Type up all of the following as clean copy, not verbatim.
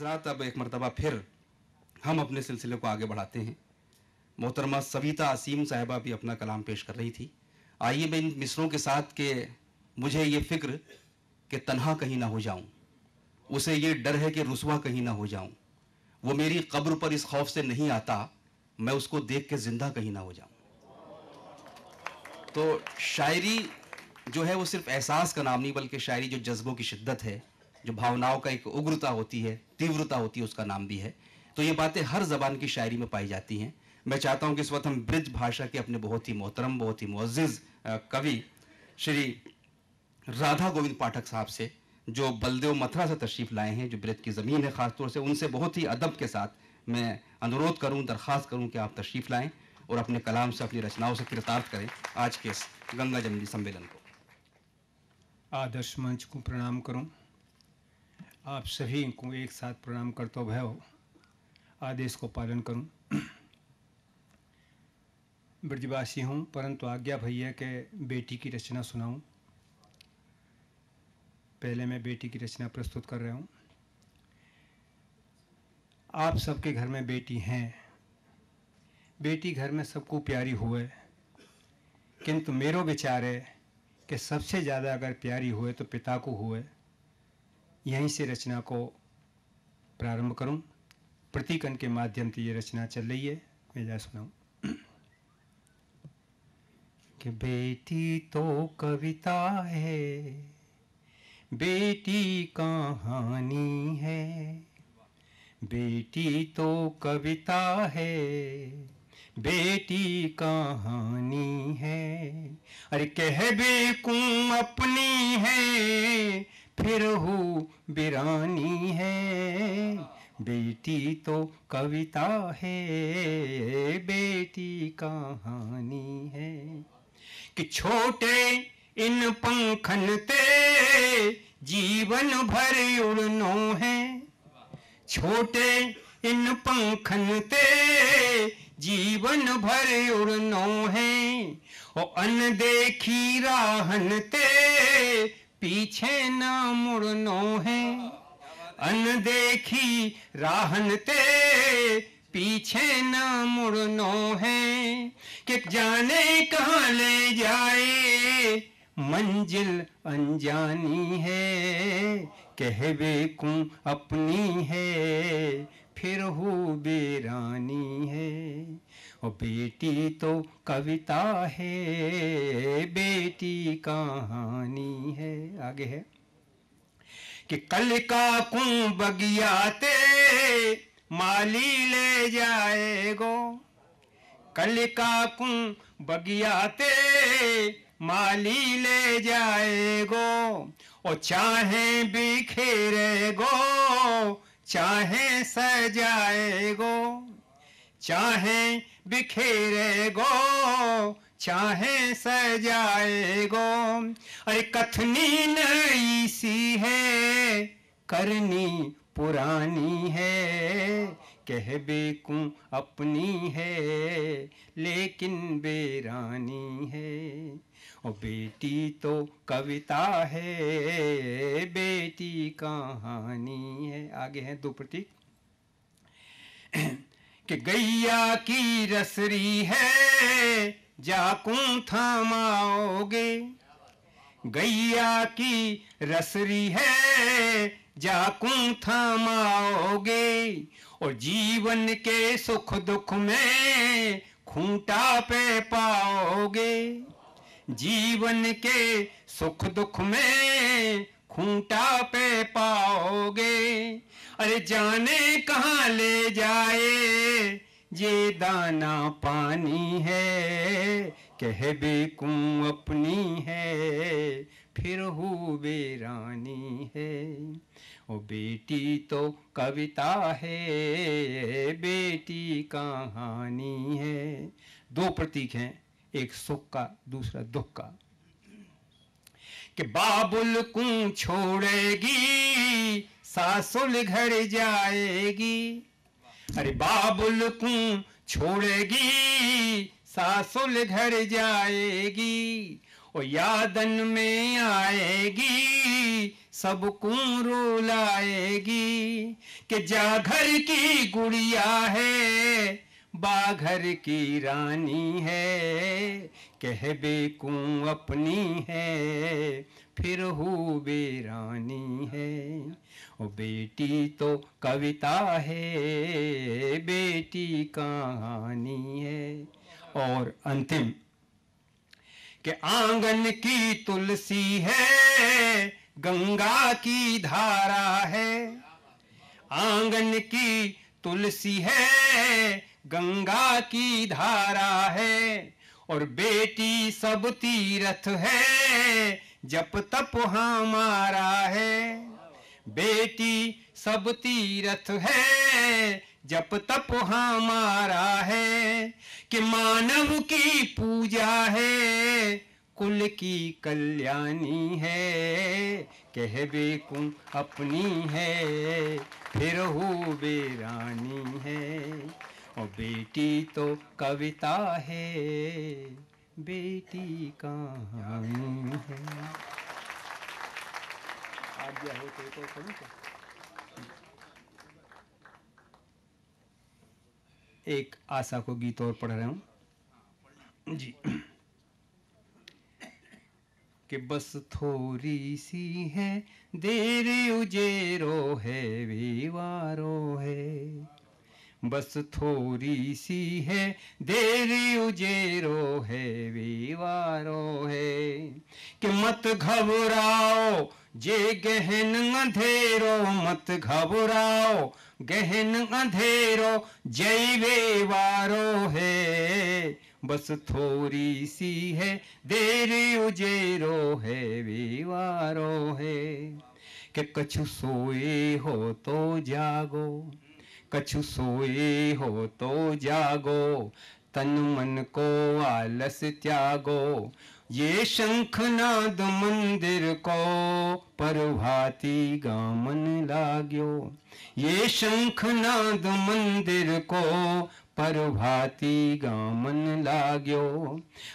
हज़रात, अब एक मरतबा फिर हम अपने सिलसिले को आगे बढ़ाते हैं। मोहतरमा सविता असीम साहिबा भी अपना कलाम पेश कर रही थी। आइए मैं इन मिसरों के साथ कि मुझे ये फ़िक्र कि तन्हा कहीं ना हो जाऊं, उसे ये डर है कि रुसवा कहीं ना हो जाऊं, वो मेरी कब्र पर इस खौफ से नहीं आता, मैं उसको देख के जिंदा कहीं ना हो जाऊं। तो शायरी जो है वो सिर्फ एहसास का नाम नहीं, बल्कि शायरी जो जज्बों की शिद्दत है, जो भावनाओं का एक उग्रता होती है, तीव्रता होती है, उसका नाम भी है। तो ये बातें हर ज़बान की शायरी में पाई जाती हैं। मैं चाहता हूं कि इस वक्त हम ब्रिज भाषा के अपने बहुत ही मोहतरम, बहुत ही मुअज़्ज़िज़ कवि श्री राधा गोविंद पाठक साहब से, जो बलदेव मथुरा से तशरीफ़ लाए हैं, जो ब्रिज की ज़मीन है ख़ासतौर से, उनसे बहुत ही अदब के साथ मैं अनुरोध करूं, दरख्वास्त करूं कि आप तशरीफ़ लाएं और अपने कलाम से, अपनी रचनाओं से कृतार्थ करें आज के इस गंगा जमुनी सम्मेलन को। आदर्श मंच को प्रणाम करूं। आप सभी को एक साथ प्रणाम करते भय आदेश को पालन करूं। ब्रजवासी हूं, परंतु आज्ञा भैया के बेटी की रचना सुनाऊं। पहले मैं बेटी की रचना प्रस्तुत कर रहा हूं। आप सबके घर में बेटी हैं, बेटी घर में सबको प्यारी हुए, किंतु मेरो विचार है कि सबसे ज़्यादा अगर प्यारी हुए तो पिता को हुए। यहीं से रचना को प्रारंभ करूं। प्रतीकन के माध्यम से ये रचना चल रही है, मैं जा सुनाऊं। कि बेटी तो कविता है, बेटी कहानी है, बेटी तो कविता है, बेटी कहानी है। अरे कह बेकूं अपनी है, फिर हूँ बिरानी है। बेटी तो कविता है, बेटी कहानी है। कि छोटे इन पंखन ते जीवन भर उड़नो है, छोटे इन पंखन ते जीवन भर उड़नो है। और अनदेखी राहन ते पीछे न मुड़नो है, अनदेखी राहन ते पीछे न मुड़नो है। कि जाने कहाँ ले जाए मंजिल अनजानी है। कह बेकूं अपनी है, फिर हूँ बेरानी है। और बेटी तो कविता है, बेटी कहानी है। आगे है कि कल का कूं बगियाते माली ले जाएगो, कल का कूं बगियाते माली ले जाएगो। और चाहे बिखेरेगो, चाहे सजाएगो, चाहे बिखेरेगो, चाहे सजाएगो। अरे कथनी नई सी है, करनी पुरानी है। कह बेकूं अपनी है, लेकिन बेरानी है। और बेटी तो कविता है, बेटी कहानी है। आगे है दो प्रतीक। कि गैया की रसरी है, जाकूं थमाओगे, गैया की रसरी है, जाकूं थमाओगे। और जीवन के सुख दुख में खूंटा पे पाओगे, जीवन के सुख दुख में खूंटा पे पाओगे। अरे जाने कहाँ ले जाए ये दाना पानी है। कह बेकूं अपनी है, फिर हूँ बेरानी है। ओ बेटी तो कविता है, बेटी कहानी है। दो प्रतीक हैं, एक सुख का, दूसरा दुख का। कि बाबुल को छोड़ेगी, सासुल घर जाएगी। अरे बाबुल को छोड़ेगी, सासुल घर जाएगी। ओ यादन में आएगी सबको रुलाएगी कि जा घर की गुड़िया है बाघर की रानी है कह बेकूं अपनी है फिर हूँ बेरानी है। ओ बेटी तो कविता है बेटी कहानी है। और अंतिम कि आंगन की तुलसी है गंगा की धारा है। आंगन की तुलसी है गंगा की धारा है। और बेटी सब तीर्थ है जप तप हमारा है। बेटी सब तीर्थ है जप तप हमारा है कि मानव की पूजा है कुल की कल्याणी है कह बेकूं अपनी है फिर हूँ बेरानी है। और बेटी तो कविता है बेटी कहानी है। आज्ञा हो तो करूं क्या? एक आशा को गीत और पढ़ रहा हूं जी कि बस थोड़ी सी है देर उजेरो है वीवारो है। बस थोड़ी सी है देर उजेरो है वीवारो है कि मत घबराओ जे गहन अंधेरो मत घबराओ गहन अंधेरो जय वे वारो है। बस थोड़ी सी है देर उजेरो है वीवारो है कि कछु सोए हो तो जागो कछु सोए हो तो जागो तन मन को आलस त्यागो ये शंखनाद मंदिर को प्रभाती गामन लाग्यो। ये शंखनाद मंदिर को प्रभाती गामन लाग्यो।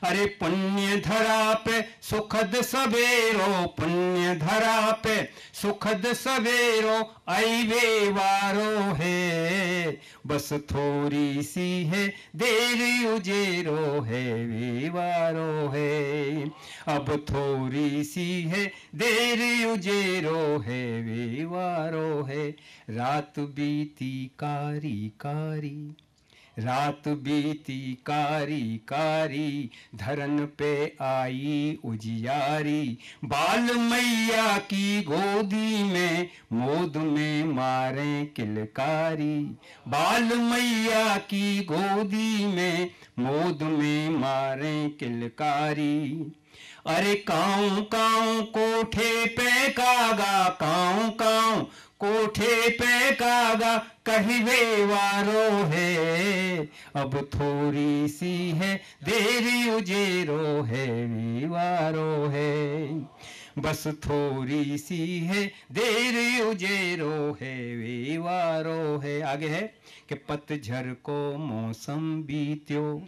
अरे पुण्य धरा पे सुखद सवेरो पुण्य धरा पे सुखद सवेरो आई वे वारो है। बस थोड़ी सी है देर उजेरो है वे वारो है। अब थोड़ी सी है देर उजेरो है वे वारो है। रात बीती कारी कारी रात बीती कारी कारी धरन पे आई उजियारी। बाल मैया की गोदी में मोद में मारे किलकारी। बाल मैया की गोदी में मोद में मारे किलकारी। अरे काऊ काऊ कोठे पे कागा काऊ काऊ कोठे पे कागा कहिवे वारो है। अब थोड़ी सी है देरी उजेरो है वीवारो है। बस थोड़ी सी है देरी उजेरो है वीवारो है। आगे है कि पतझर को मौसम बीत्यो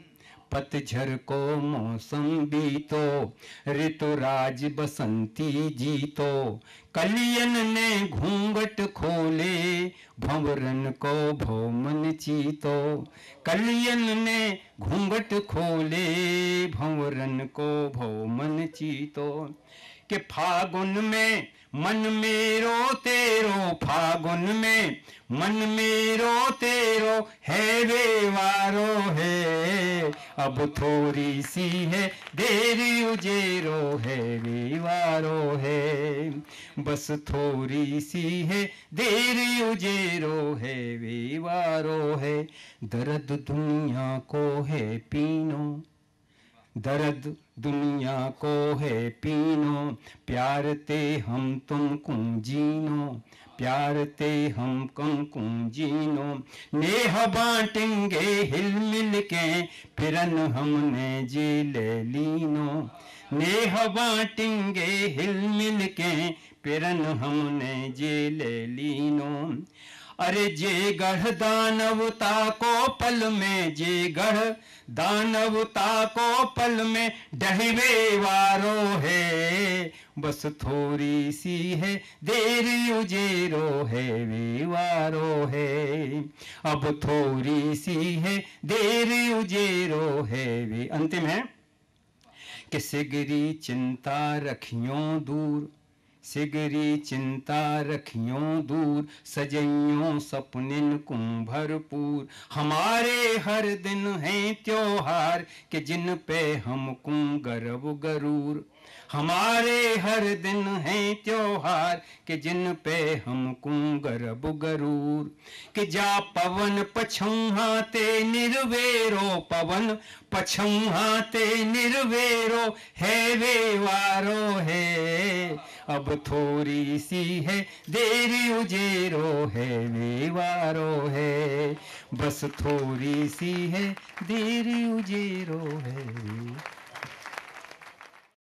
पतझर को मौसम बीतो ऋतुराज बसंती जीतो। कलियन ने घूंघट खोले भंवरन को भौमन चीतो। कलियन ने घूंघट खोले भंवरन को भौमन चीतो। कि फागुन में मन मेरो तेरो फागुन में मन मेरो तेरो है वे वारो है। अब थोड़ी सी है देरी उजेरो है वे वारो है। बस थोड़ी सी है देरी उजेरो है वे वारो है। दर्द दुनिया को है पीनो दर्द दुनिया को है पीनो। प्यार ते हम तुम कुंजीनो प्यार ते हम कम कुंजीनो। नेह बांटेंगे हिल मिल के फिरन हमने जी ले लीनो। नेह बांटेंगे हिल मिल के फिरन हमने जी ले लीनो। अरे जे गढ़ दानवता को पल में, जे गढ़ दानवता को पल में डहवे वारो है, बस थोड़ी सी है देर उजेरो है वे वारो है, अब थोड़ी सी है देर उजेरो है वे। अंतिम है कि सिगरी चिंता रखियों दूर, सिगरी चिंता रखियों दूर, सजइयों सपनिन कुं भरपूर, हमारे हर दिन हैं त्योहार के जिन पे हमको गर्व गरूर, हमारे हर दिन हैं त्योहार के जिन पे हमको गर्व गरूर, कि जा पवन पछौहाते निर्वेरो, पवन पछौहाते निर्वेरो है वे वारो है, अब थोड़ी सी है देर उजेरो है वे वारो है, बस थोड़ी सी है देर उजेरो है।